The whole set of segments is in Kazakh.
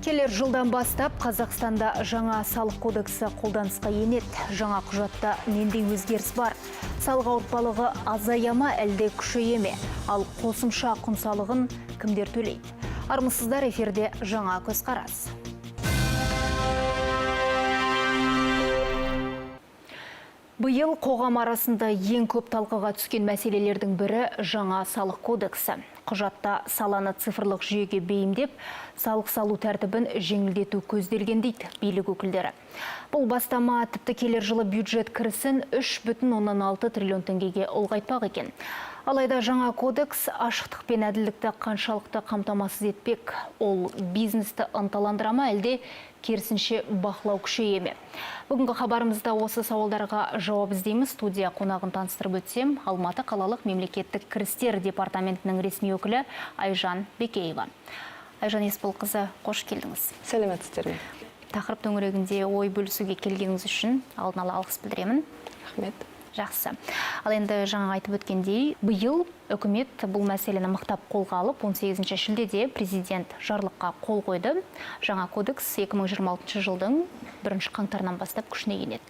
Келер жылдан бастап Қазақстанда жаңа салық кодексі қолданысқа енеді. Жаңа құжатта нендей өзгеріс бар? Салық ауыртпалығы азаяма әлде күшейе ме? Ал қосымша құн салығын кімдер төлейді? Армысыздар, эфирде жаңа көзқарас. Биыл қоғам арасында ең көп талқыға түскен мәселелердің бірі жаңа салық кодексі. Құжатта саланы цифрлық жүйеге бейімдеп, салық салу тәртібін жеңілдету көзделген дейді билік өкілдері. Бұл бастама тіпті келер жылы бюджет кірісін 3,6 триллион теңгеге ұлғайтпақ екен. Алайда жаңа кодекс ашықтық пен әділдікті қаншалықты қамтамасыз етпек? Ол бизнесті ынталандыра ма, әлде керісінше бақылау күшейе ме? Бүгінгі хабарымызда осы сауалдарға жауап іздейміз. Студия қонағын таныстырып өтсем, Алматы қалалық мемлекеттік кірістер департаментінің ресми өкілі Айжан Бекеева. Айжан Есболқызы, қош келдіңіз. Сәлеметсіздер ме? Тақырып төңірегінде ой бөлісуге келгеніңіз үшін алдын ала алғыс білдіремін. Рахмет. Жақсы. Ал енді жаңа айтып өткендей, биыл үкімет бұл мәселені мықтап қолға алып, 18 шілдеде президент жарлыққа қол қойды. Жаңа кодекс 2026 жылдың 1 қаңтарынан бастап күшіне енеді.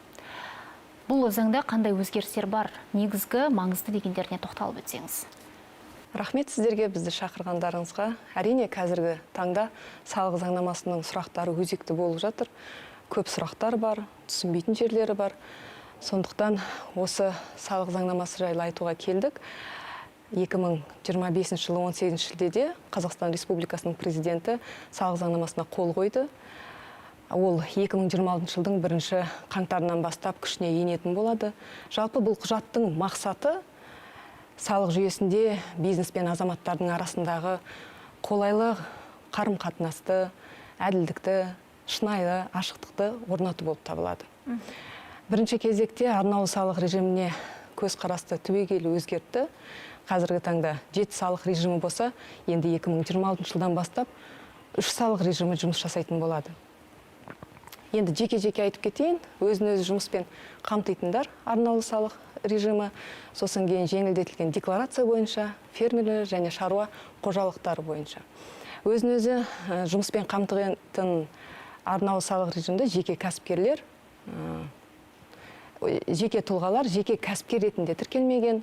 Бұл заңда қандай өзгерістер бар? Негізгі маңызды дегендеріне тоқталып өтсеңіз. Рахмет сіздерге бізді шақырғандарыңызға. Әрине қазіргі таңда салық заңнамасының сұрақтары өзекті болып жатыр. Көп сұрақтар бар, түсінбейтін жерлері бар. Сондықтан осы салық заңнамасы жайлы айтуға келдік. 2025 жылы 18 шілдеде Қазақстан Республикасының президенті салық заңнамасына қол қойды. Ол 2026 жылдың 1 қаңтарынан бастап күшіне енетін болады. Жалпы бұл құжаттың мақсаты салық жүйесінде бизнес пен азаматтардың арасындағы қолайлы қарым-қатынасты, әділдікті, шынайы ашықтықты орнату болып табылады. Бірінші кезекте арнаулы салық режиміне көзқарасты түбегейлі өзгертті. Қазіргі таңда 7 салық режимі болса, енді 2026 жылдан бастап 3 салық режимі жұмыс жасайтын болады. Енді жеке-жеке айтып кетейін, өзін-өзі жұмыспен қамтитындар арнаулы салық режимі, сосын кейін жеңілдетілген декларация бойынша, фермерлер және шаруа қожалықтары бойынша. Өзін-өзі жұмыспен қамтитын арнаулы салық режимді жеке кәсіпкерлер, жеке тұлғалар, жеке кәсіпкер ретінде тіркелмеген,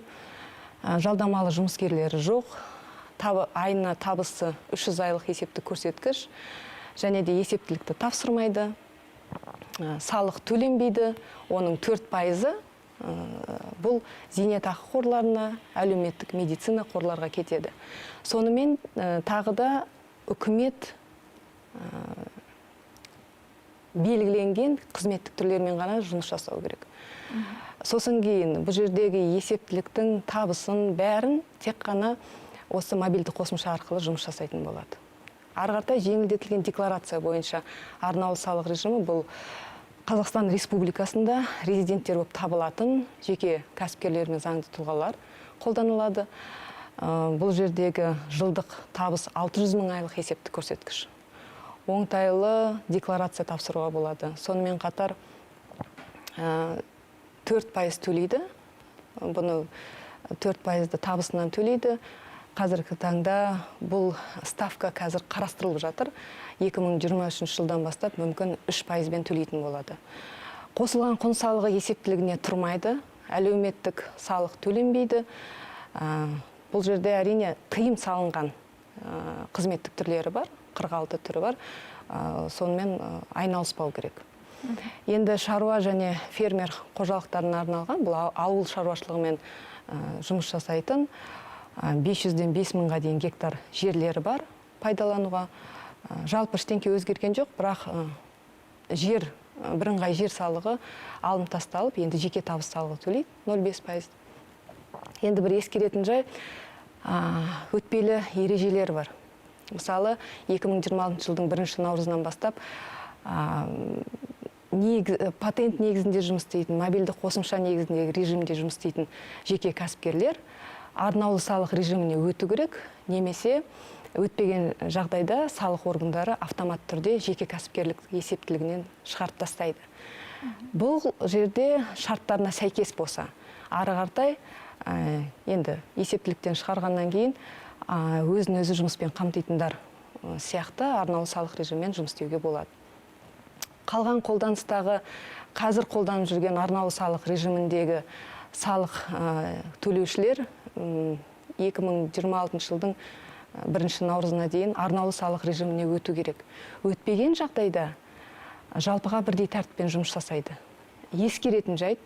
жалдамалы жұмыскерлері жоқ, айына табысы 300 айлық есептік көрсеткіш, және де есептілікті тапсырмайды, салық төленбейді, оның 4% бұл зейнетақы қорларына, әлеуметтік медицина қорларға кетеді. Сонымен тағы да үкімет белгіленген қызметтік түрлермен ғана жұмыс жасау керек. Сосын кейін бұл жердегі есептіліктің табысын бәрін тек қана осы мобильді қосымша арқылы жұмыс жасайтын болады. Арғартай жеңілдетілген декларация бойынша арнаулы салық режимі бұл Қазақстан Республикасында резиденттер болып табылатын жеке кәсіпкерлер мен заңды тұлғалар қолданылады. Бұл жердегі жылдық табыс 600 мың айлық есептік көрсеткіш. Оңтайлы декларация тапсыруға болады. Сонымен қатар 4% төлейді. Бұны 4% табысынан төлейді. Қазіргі таңда бұл ставка қазір қарастырылып жатыр. 2023 жылдан бастап мүмкін 3%-бен төлейтін болады. Қосылған құн салығы есептілігіне тұрмайды. Әлеуметтік салық төленбейді. Бұл жерде әрине тыйым салынған қызметтік түрлері бар. 46 түрі бар. Сонымен айналыспау керек. Енді шаруа және фермер қожалықтарына арналған, бұл ауыл шаруашылығымен жұмыс жасайтын 500-ден 5 мыңға дейін гектар жерлері бар пайдалануға. Жалпы ештеңке өзгерген жоқ, бірақ бірыңғай жер салығы алынып тасталып, енді жеке табыс салығы төлейді 0,5%. Енді бір ескеретін жай, өтпелі ережелер бар. Мысалы, 2026 жылдың 1 наурызынан бастап патент негізінде жұмыс істейтін, мобильді қосымша негізіндегі режимде жұмыс істейтін жеке кәсіпкерлер арнаулы салық режиміне өту керек, немесе өтпеген жағдайда салық органдары автомат түрде жеке кәсіпкерлік есептілігінен шығарып тастайды. Бұл жерде шарттарына сәйкес болса, ары қартай енді есептіліктен шығарғаннан кейін өзін-өзі жұмыспен қамтитындар сияқты арнаулы салық режиммен жұмыс істеуге болады. Қалған қолданыстағы қазір қолданып жүрген арнаулы салық режиміндегі салық төлеушілер 2026 жылдың 1 наурызына дейін арнаулы салық режиміне өту керек. Өтпеген жағдайда жалпыға бірдей тәртіппен жұмыс жасайды. Ескеретін жайт,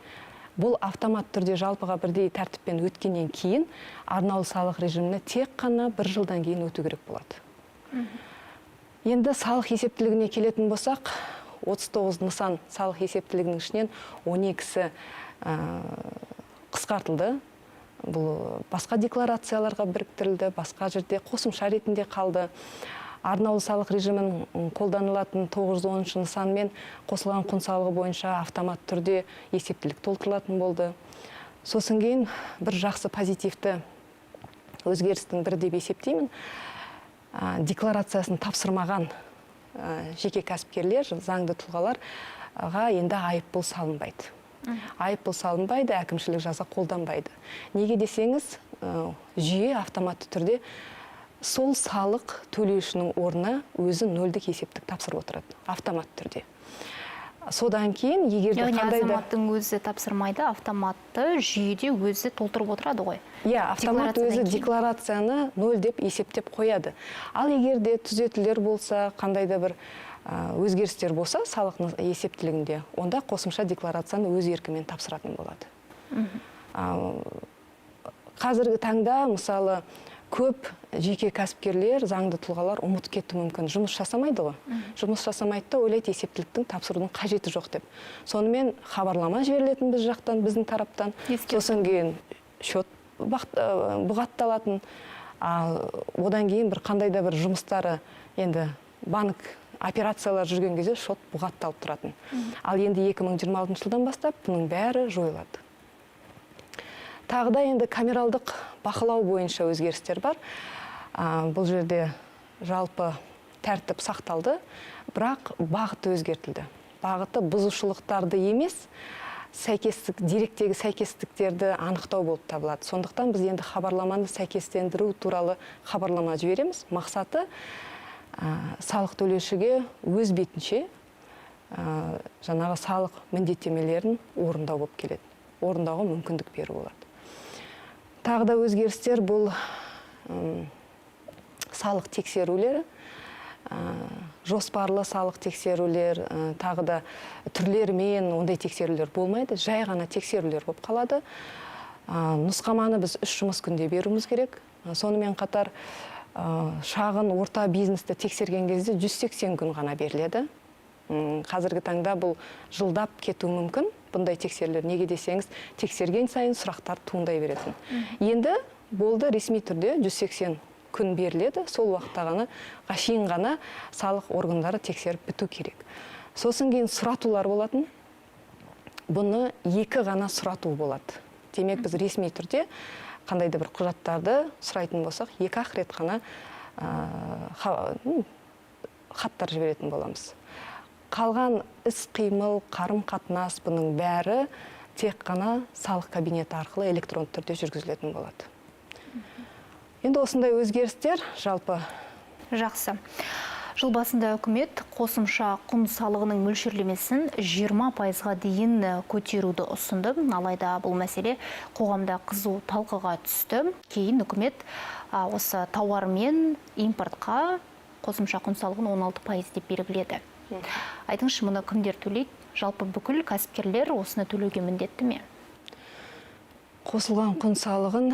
бұл автомат түрде жалпыға бірдей тәртіппен өткеннен кейін арнаулы салық режиміне тек қана 1 жылдан кейін өту керек болады. Енді салық есептілігіне келетін болсақ, 39 нысан салық есептілігінің ішінен 12-сі қысқартылды. Бұл басқа декларацияларға біріктірілді, басқа жерде қосымша ретінде қалды. Арнаулы салық режимін қолданылатын 910 нысан мен қосылған құн салығы бойынша автомат түрде есептілік толтырылатын болды. Сосын кейін бір жақсы позитивті өзгерістің бірі деп есептеймін. Декларациясын тапсырмаған жеке кәсіпкерлер, заңды тұлғаларға енді айыппұл салынбайды. Айыппұл салынбайды, әкімшілік жаза қолданбайды. Неге десеңіз, жүйе автоматты түрде сол салық төлеушінің орнына өзі нөлдік есептік тапсырып отырады, автоматты түрде. Содан кейін, егерде қандайда... Азаматтың өзі тапсырмайды, автоматты жүйеде өзі толтырып отырады ғой. Иә, автомат өзі декларацияны 0 деп есептеп қояды. Ал егерде түзетулер болса, қандайда бір өзгерістер болса салық есептілігінде, онда қосымша декларацияны өз еркімен тапсыратын болады. Қазіргі таңда, мысалы, көп жеке кәсіпкерлер, заңды тұлғалар ұмытып кетуі мүмкін. Жұмыс жасамайды ғой. Жұмыс жасамайды да ойлайды есептіліктің тапсырудың қажеті жоқ деп. Сонымен хабарлама жіберілетін біз жақтан, біздің тараптан. Сосын кейін счет бұғатталатын. Одан кейін бір қандайда бір жұмыстары, енді банк операциялар жүрген кезде счет бұғатталып тұратын. Ал енді 2026 жылдан бастап бұның бәрі жойылады. Тағы да енді камералдық бақылау бойынша өзгерістер бар. Бұл жерде жалпы тәртіп сақталды, бірақ бағыты өзгертілді. Бағыты бұзушылықтарды емес, деректегі сәйкестіктерді анықтау болып табылады. Сондықтан біз енді хабарламаны сәйкестендіру туралы хабарлама жібереміз. Мақсаты салық төлеушіге өз бетінше жаңағы салық міндеттемелерін орындау болып келеді. Орындауға мүмкіндік беру болады. Тағы да өзгерістер бұл салық тексерулері, жоспарлы салық тексерулер, тағы да түрлерімен ондай тексерулер болмайды, жай ғана тексерулер болып қалады. Нұсқаманы біз 3 жұмыс күнде беруіміз керек. Сонымен қатар шағын орта бизнесті тексерген кезде 180 күн ғана беріледі. Қазіргі таңда бұл жылдап кетуі мүмкін. Бұндай тексерулер, неге десеңіз, тексерген сайын сұрақтар туындай беретін. Енді болды ресми түрде 180 күн беріледі, сол уақытта ғана шейін ғана салық органдары тексеріп біту керек. Сосын кейін сұратулар болатын. Бұны 2 ғана сұрату болады. Демек біз ресми түрде қандайды бір құжаттарды сұрайтын болсақ, 2-ақ рет ғана хаттар жіберетін боламыз. Қалған іс-қимыл, қарым-қатынас бұның бәрі тек қана салық кабинеті арқылы электронды түрде жүргізілетін болады. Енді осындай өзгерістер жалпы. Жақсы. Жыл басында үкімет қосымша құн салығының мөлшерлемесін 20%-ға дейін көтеруді ұсынды. Алайда бұл мәселе қоғамда қызу талқыға түсті. Кейін үкімет осы тауар мен импортқа қосымша құн салығын 16% деп белгіледі. Айтыңызшы, мұны кімдер төлейді? Жалпы бүкіл кәсіпкерлер осыны төлеуге міндетті ме? Қосылған құн салығын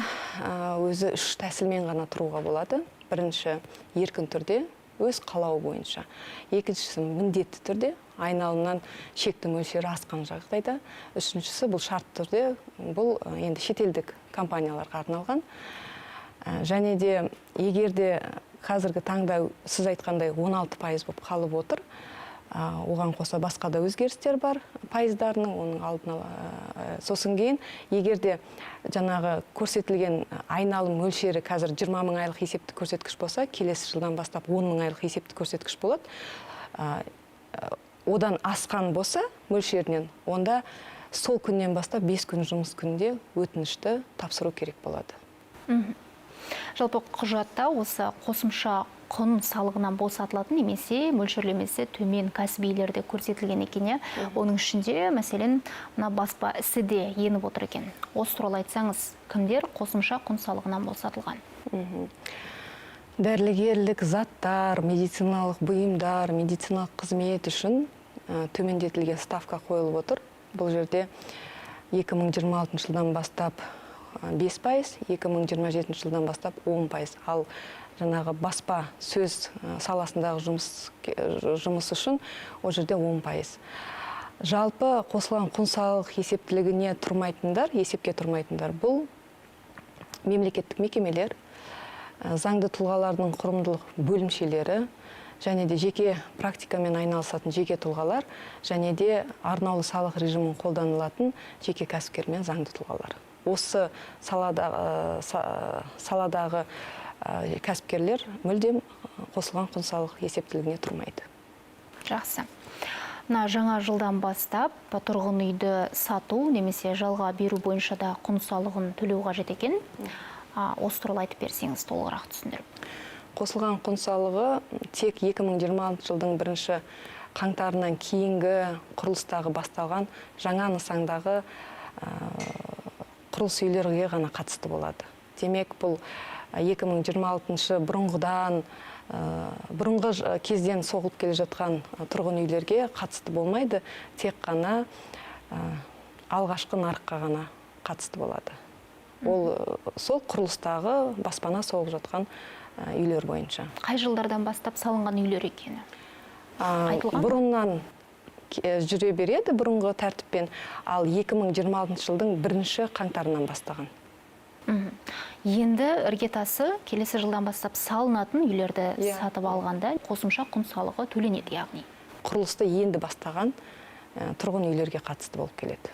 өзі 3 тәсілмен ғана тұруға болады. Бірінші, еркін түрде, өз қалауы бойынша. Екіншісі, міндетті түрде, айналымнан шекті мөлшері асқан жағдайда. Үшіншісі, бұл шарт түрде, бұл енді шетелдік компанияларға арналған. Және де, егерде қазіргі таңда сіз айтқандай 16% болып қалып отыр, оған қоса басқа да өзгерістер бар пайыздарының, оның алдын ала. Сосын кейін, егерде жаңағы көрсетілген айналым мөлшері қазір 20 мың айлық есепті көрсеткіш болса, келесі жылдан бастап 10 мың айлық есепті көрсеткіш болады. Одан асқан болса мөлшерінен, онда сол күннен бастап 5 күн жұмыс күнде өтінішті тапсыру керек болады. Жалпы құжатта осы қосымша құн салығынан босатылатын немесе мөлшерлемесі төмен кәсіп иелерде көрсетілген екен. Оның ішінде, мәселен, мына баспа ісі де еніп отыр екен. Осы туралы айтсаңыз, кімдер қосымша құн салығынан босатылған? Дәрігерлік заттар, медициналық бұйымдар, медициналық қызмет үшін төмендетілген ставка қойылып отыр. Бұл жерде 2026 жылдан бастап 5%, 2027 жылдан бастап 10%. Ал жаңағы баспа сөз саласындағы жұмыс үшін ол жерде 10%. Жалпы қосылған құн салық есептілігіне есепке тұрмайтындар бұл мемлекеттік мекемелер, заңды тұлғалардың құрылымдық бөлімшелері, және де жеке практикамен айналысатын жеке тұлғалар, және де арнаулы салық режимін қолданылатын жеке кәсіпкер мен заңды тұлғалар. Осы саладағы кәсіпкерлер мүлдем қосылған құн салық есептілігіне тұрмайды. Жақсы. Жаңа жылдан бастап тұрғын үйді сату немесе жалға беру бойынша да құн салығын төлеу қажет екен. Осы туралы айтып берсеңіз толығырақ түсіндіріп. Қосылған құн салығы тек 2026 жылдың 1 қаңтарынан кейінгі құрылыстағы басталған жаңа нысандағы құрылыс үйлерге ғана қатысты болады. Демек, бұл 2026 бұрынғы кезден соғылып келе жатқан тұрғын үйлерге қатысты болмайды, тек қана алғашқы нарыққа ғана қатысты болады. Ол сол құрылыстағы баспана соғып жатқан үйлер бойынша. Қай жылдардан бастап салынған үйлер екені? Бұрыннан жүре береді, бұрынғы тәртіппен, ал 2026 жылдың 1 қаңтарынан бастаған. Енді іргетасы келесі жылдан бастап салынатын үйлерді сатып алғанда қосымша құн салығы төленеді, яғни. Құрылысты енді бастаған тұрғын үйлерге қатысты болып келеді.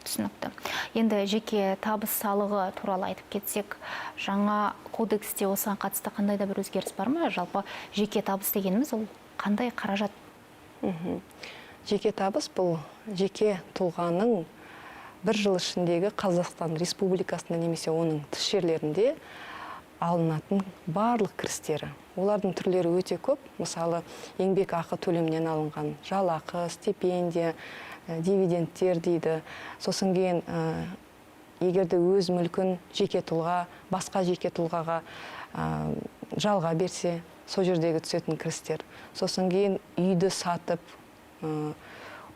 Түсінікті. Енді жеке табыс салығы туралы айтып кетсек, жаңа кодексте осыған қатысты қандай да бір өзгеріс бар ма? Жалпы жеке табыс дегеніміз ол қандай қаражат? Жеке табыс бұл жеке тұлғаның бір жыл ішіндегі Қазақстан Республикасында немесе оның тыс жерлерінде алынатын барлық кірістері. Олардың түрлері өте көп. Мысалы, еңбек ақы төлемнен алынған жалақы, стипендия, дивидендтер дейді. Сосын кейін, егерде өз мүлкін жеке тұлға, басқа жеке тұлғаға жалға берсе, сол жердегі түсетін кірістер. Сосын кейін үйді сатып,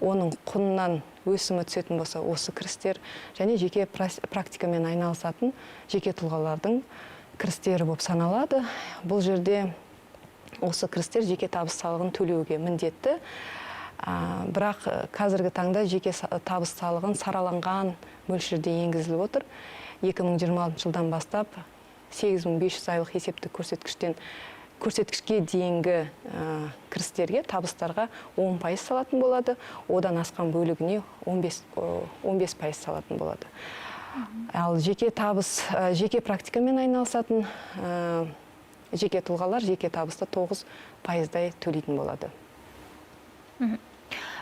оның құнынан өсімі түсетін болса, осы кірістер, және жеке практикамен айналысатын жеке тұлғалардың кірістері болып саналады. Бұл жерде осы кірістер жеке табыс салығын төлеуге міндетті. Бірақ қазіргі таңда жеке табыс салығын сараланған мөлшерде енгізіліп отыр. 2026 жылдан бастап 8500 айлық есептік көрсеткішке дейінгі кірістерге, табыстарға 10% салатын болады. Одан асқан бөлігіне 15% салатын болады. Ал жеке практикамен айналысатын жеке тұлғалар жеке табысты 9%-дай төлейтін болады.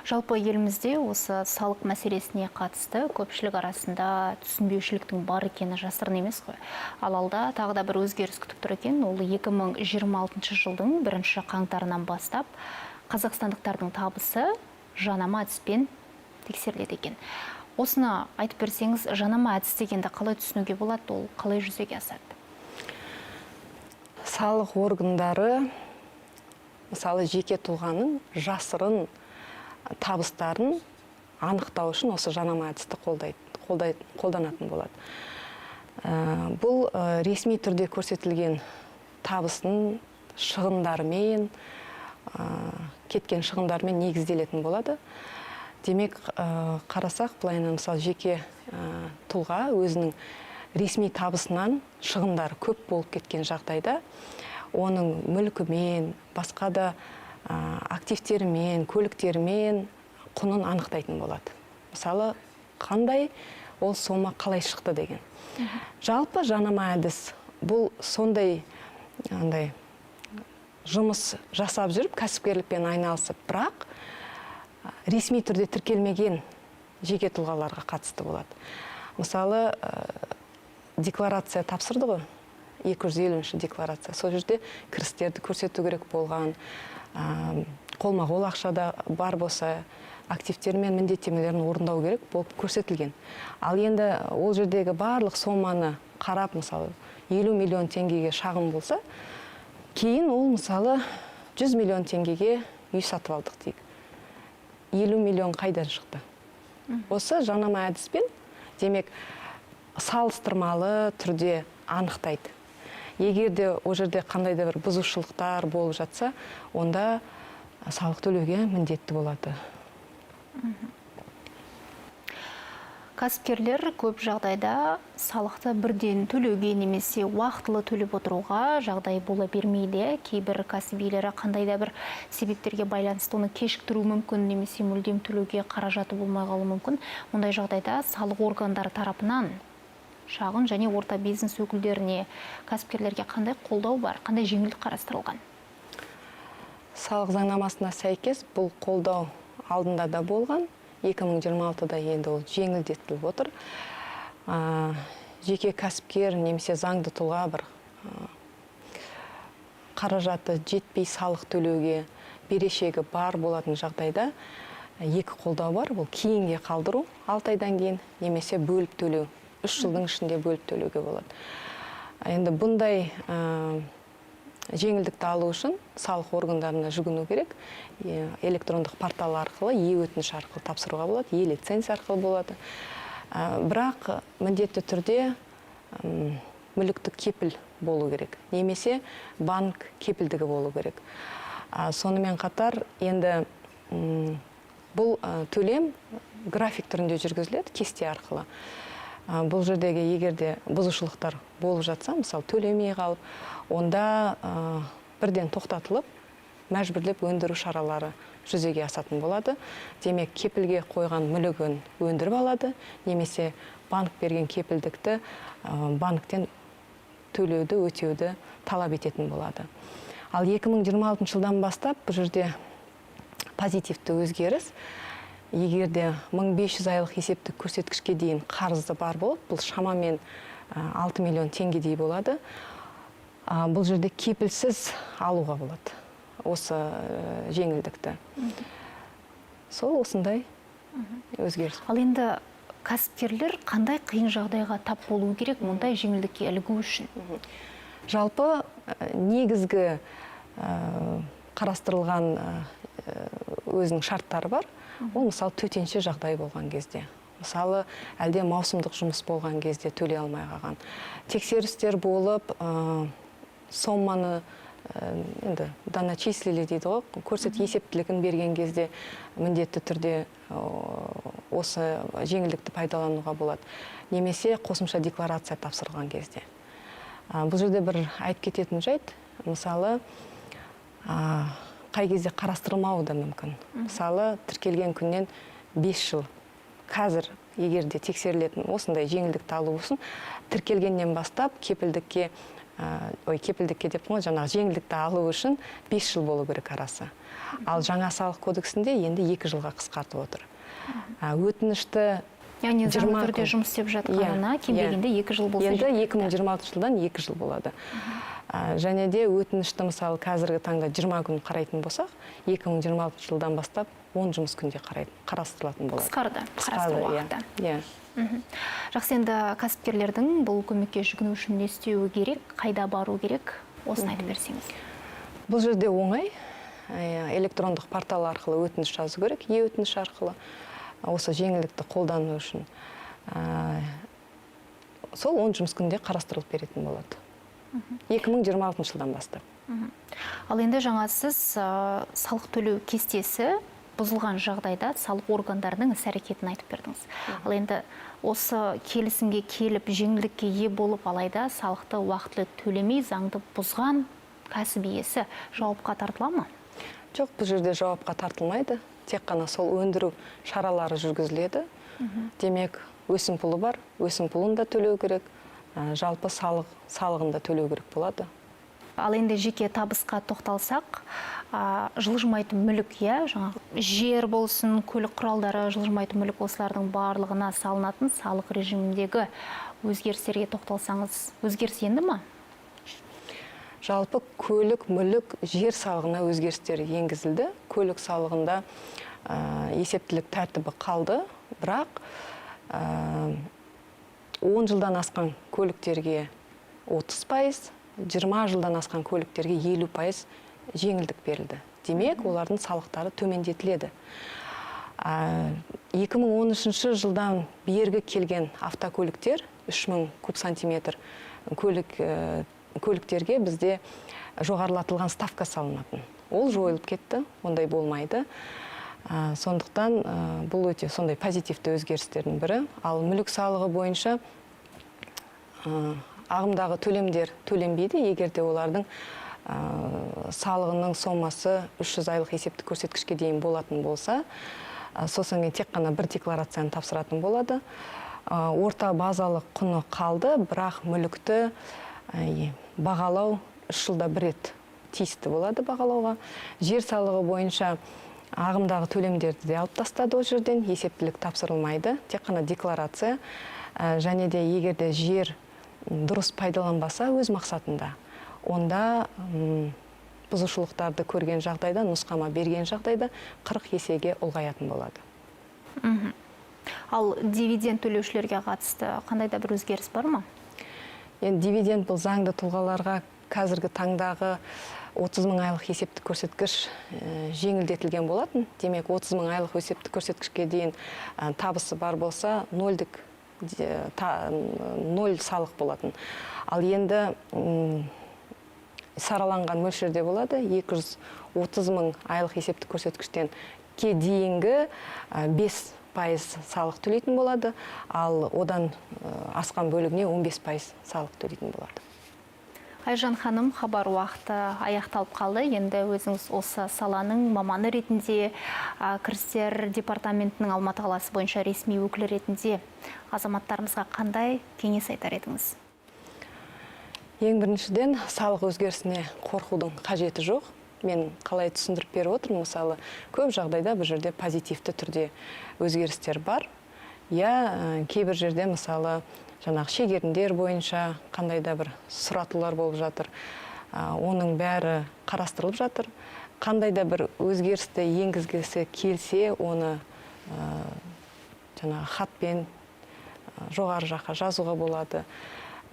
Жалпы елімізде осы салық мәселесіне қатысты көпшілік арасында түсінбеушіліктің бар екені жасырын емес қой. Ал алда тағы да бір өзгеріс күтіп тұр екен. Ол 2026 жылдың 1 қаңтарынан бастап қазақстандықтардың табысы жанама әдіспен тексеріледі екен. Осыны айтып берсеңіз, жанама әдіс дегенді қалай түсінуге болады, ол қалай жүзеге асады? Салық органдары, мысалы, жеке тұлғаның жасырын табыстарын анықтау үшін осы жанама әдісті қолданатын болады. Бұл ресми түрде көрсетілген табысын шығындармен, кеткен шығындармен негізделетін болады. Демек, қарасақ, былайынан мысалы жеке тұлға өзінің ресми табысынан шығындар көп болып кеткен жағдайда, оның мүлкімен, басқа да активтерімен, көліктерімен құнын анықтайтын болады. Мысалы, қандай ол сома қалай шықты деген. Жалпы жанама әдіс бұл сондай жұмыс жасап жүріп, кәсіпкерлікпен айналысып, бірақ ресми түрде тіркелмеген жеке тұлғаларға қатысты болады. Мысалы, декларация тапсырды ғой, 250 декларация. Сол жерде кірістерді көрсету керек болған, қолма-қол ақшада бар болса, активтер мен міндеттемелерін орындау керек болып көрсетілген. Ал енді ол жердегі барлық соманы қарап, мысалы, 50 миллион теңгеге шағын болса, кейін ол, мысалы, 100 миллион теңгеге үй сатып алдық дейік. 50 миллион қайдан шықты? Осы жанама әдіспен, демек, салыстырмалы түрде анықтайды. Егер де о жерде қандай да бір бұзушылықтар болып жатса, онда салық төлеуге міндетті болады. Кәсіпкерлер көп жағдайда салықты бірден төлеуге немесе уақытылы төлеп отыруға жағдай бола бермейді. Кейбір кәсібилері қандай да бір себептерге байланысты оны кешіктіру мүмкін, немесе мүлдем төлеуге қаражаты болмай қалуы мүмкін. Мұндай жағдайда салық органдары тарапынан шағын және орта бизнес өкілдеріне, кәсіпкерлерге қандай қолдау бар, қандай жеңілдік қарастырылған? Салық заңнамасына сәйкес бұл қолдау алдында да болған, 2026-да енді ол жеңілдетіліп отыр. Жеке кәсіпкер немесе заңды тұлға бір қаражаты жетпей салық төлеуге берешегі бар болатын жағдайда екі қолдау бар. Бұл кейінге қалдыру 6 айдан кейін, немесе бөліп төлеу. 3 жылдың ішінде бөліп төлеуге болады. Енді бұндай жеңілдікті алу үшін салық органдарына жүгіну керек. Электрондық портал арқылы, өтініш арқылы тапсыруға болады, лицензия арқылы болады. Бірақ міндетті түрде мүліктік кепіл болу керек, немесе банк кепілдігі болу керек. Сонымен қатар енді бұл төлем график түрінде жүргізіледі, кесте арқылы. Бұл жердегі егерде бұзушылықтар болып жатса, мысалы төлемей қалып, онда бірден тоқтатылып, мәжбүрлеп өндіру шаралары жүзеге асатын болады. Демек, кепілге қойған мүлігін өндіріп алады, немесе банк берген кепілдікті банктен төлеуді, өтеуді талап ететін болады. Ал 2026 жылдан бастап бұл жерде позитивті өзгеріс. Егерде 1500 айлық есептік көрсеткішке дейін қарызы бар болып, бұл шамамен 6 миллион теңгедей болады. Бұл жерде кепілсіз алуға болады осы жеңілдікті. Сол осындай өзгеріс. Ал енді кәсіпкерлер қандай қиын жағдайға тап болуы керек мұндай жеңілдікке ілігу үшін? Жалпы негізгі қарастырылған өзінің шарттары бар. Ол мысалы төтенше жағдай болған кезде. Мысалы, әлде маусымдық жұмыс болған кезде төлей алмай қалған. Тексерістер болып, сомманы енді доначислили дейді ғой, көрсет есептілігін берген кезде міндетті түрде осы жеңілдікті пайдалануға болады. Немесе қосымша декларация тапсырылған кезде. Бұл жерде бір айтып кететін жайт, мысалы, қай кезде қарастырылмауы да мүмкін. Мысалы, тіркелген күннен 5 жыл. Қазір егерде тексерілетін осындай жеңілдікті алу үшін, тіркелгеннен бастап кепілдікке деп қой, жаңағы жеңілдікті алу үшін 5 жыл болу керек арасы. Ал жаңа салық кодексінде енді 2 жылға қысқартып отыр. Өтінішті яғни заңды түрде жұмыс істеп жатқанына кем дегенде 2 жыл болса. Енді 2026 жылдан 2 жыл болады. Және де өтінішті мысалы қазіргі таңда 20 күн қарайтын болсақ, 2026 жылдан бастап 10 жұмыс күнде қарастырылатын болады. Қысқарды, қарастыру уақыты. Жақсы, енді кәсіпкерлердің бұл көмекке жүгіну үшін не істеуі керек, қайда бару керек, осыны айтып берсеңіз. Бұл жерде оңай, электрондық портал арқылы өтініш жазу керек, өтініш арқылы осы жеңілдікті қолдану үшін. Сол 10 жұмыс күнде қарастырылып беретін болады. 2026 жылдан бастап. Ал енді жаңа сіз салық төлеу кестесі бұзылған жағдайда салық органдарының іс-әрекетін айтып бердіңіз. Ал енді осы келісімге келіп жеңілдікке ие болып, алайда салықты уақытылы төлемей заңды бұзған кәсіп иесі жауапқа тартыла ма? Жоқ, бұл жерде жауапқа тартылмайды. Тек қана сол өндіру шаралары жүргізіледі. Демек, өсімпұлы бар, өсімпұлын да төлеу керек. Жалпы салығын да төлеу керек болады. Ал енді жеке табысқа тоқталсақ, жылжымайтын мүлік, жер болсын, көлік құралдары, жылжымайтын мүлік осылардың барлығына салынатын салық режиміндегі өзгерістерге тоқталсаңыз, өзгеріс енді ма? жалпы көлік, мүлік, жер салығына өзгерістер енгізілді. Көлік салығында есептілік тәртібі қалды, бірақ 10 жылдан асқан көліктерге 30%, 20 жылдан асқан көліктерге 50% жеңілдік берілді. Демек, олардың салықтары төмендетіледі. 2013 жылдан бергі келген автокөліктер, 3000 куб сантиметр көліктерге бізде жоғарылатылған ставка салынатын. Ол жойылып кетті, ондай болмайды. Сондықтан бұл өте сондай позитивті өзгерістердің бірі. Ал мүлік салығы бойынша ағымдағы төлемдер төленбейді, егерде олардың салығының сомасы 300 айлық есептік көрсеткішке дейін болатын болса, сосын тек қана бір декларацияны тапсыратын болады. Орта базалық құны қалды, бірақ мүлікті бағалау 3 жылда бір рет тиісті болады бағалауға. Жер салығы бойынша ағымдағы төлемдерді де алып тастады ол жерден, есептілік тапсырылмайды, тек қана декларация. Және де егерде жер дұрыс пайдаланбаса өз мақсатында, онда бұзушылықтарды көрген жағдайда, нұсқама берген жағдайда 40 есеге ұлғаятын болады. Ал дивиденд төлеушілерге қатысты қандай да бір өзгеріс бар ма? Енді дивиденд бұл заңды тұлғаларға қазіргі таңдағы 30 000 айлық есептік көрсеткіш жеңілдетілген болатын. Демек, 30 000 айлық есептік көрсеткішке дейін табысы бар болса, 0 салық болатын. Ал енді сараланған мөлшерде болады, 230 000 айлық есептік көрсеткіштен ке дейінгі 5% салық төлейтін болады, ал одан асқан бөлігіне 15% салық төлейтін болады. Айжан ханым, хабар уақыты аяқталып қалды. Енді өзіңіз осы саланың маманы ретінде, кірістер департаментінің Алматы қаласы бойынша ресми өкілі ретінде азаматтарымызға қандай кеңес айтар едіңіз? Ең біріншіден, салық өзгерісіне қорқудың қажеті жоқ. Мен қалай түсіндіріп беріп отырмын, мысалы, көп жағдайда бұл жерде позитивті түрде өзгерістер бар. Кейбір жерде, мысалы, жаңағы шегерімдер бойынша қандай да бір сұратулар болып жатыр. Оның бәрі қарастырылып жатыр. Қандай да бір өзгерісті енгізгісі келсе, оны жаңағы хатпен жоғары жаққа жазуға болады.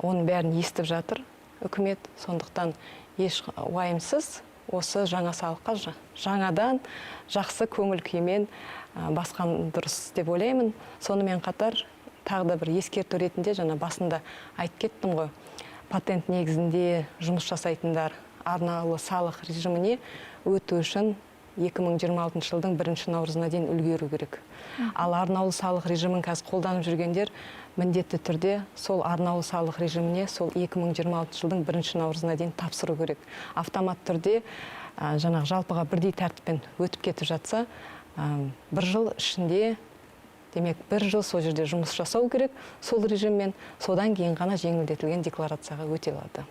Оның бәрін естіп жатыр үкімет. Сондықтан еш уайымсыз осы жаңа салыққа жаңадан жақсы көңіл күймен басқан дұрыс деп ойлаймын. Сонымен қатар тағы да бір ескерту ретінде жаңа басында айтып кеттім ғой. Патент негізінде жұмыс жасайтындар арнаулы салық режиміне өту үшін 2026 жылдың 1 наурызына дейін үлгеру керек. Ал арнаулы салық режимін қазір қолданып жүргендер міндетті түрде сол арнаулы салық режиміне сол 2026 жылдың 1 наурызына дейін тапсыру керек. Автомат түрде жаңағы жалпыға бірдей тәртіппен өтіп кетіп жатса, 1 жыл ішінде, демек 1 жыл сол жерде жұмыс жасау керек, сол режиммен, содан кейін ғана жеңілдетілген декларацияға өте алады.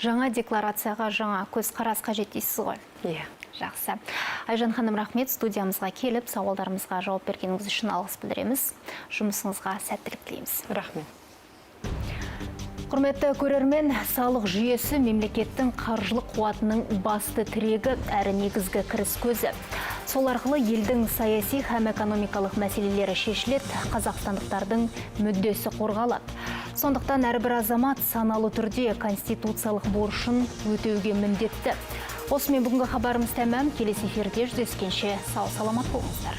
Жаңа декларацияға жаңа көзқарас қажет дейсіз ғой? Иә. Жақсы. Айжан ханым, рахмет, студиямызға келіп, сауалдарымызға жауап бергеніңіз үшін алғыс білдіреміз. Жұмысыңызға сәттілік тілейміз. Рахмет. Құрметті көрермен, салық жүйесі мемлекеттің қаржылық қуатының басты тірегі әрі негізгі кіріс көзі. Сол арқылы елдің саяси һәм экономикалық мәселелері шешіледі, қазақстандықтардың мүддесі қорғалады. Сондықтан әрбір азамат саналы түрде конституциялық борышын өтеуге міндетті. Осымен бүгінгі хабарымыз тәмам. Келесі эфирде жүздескенше сау саламат болыңыздар.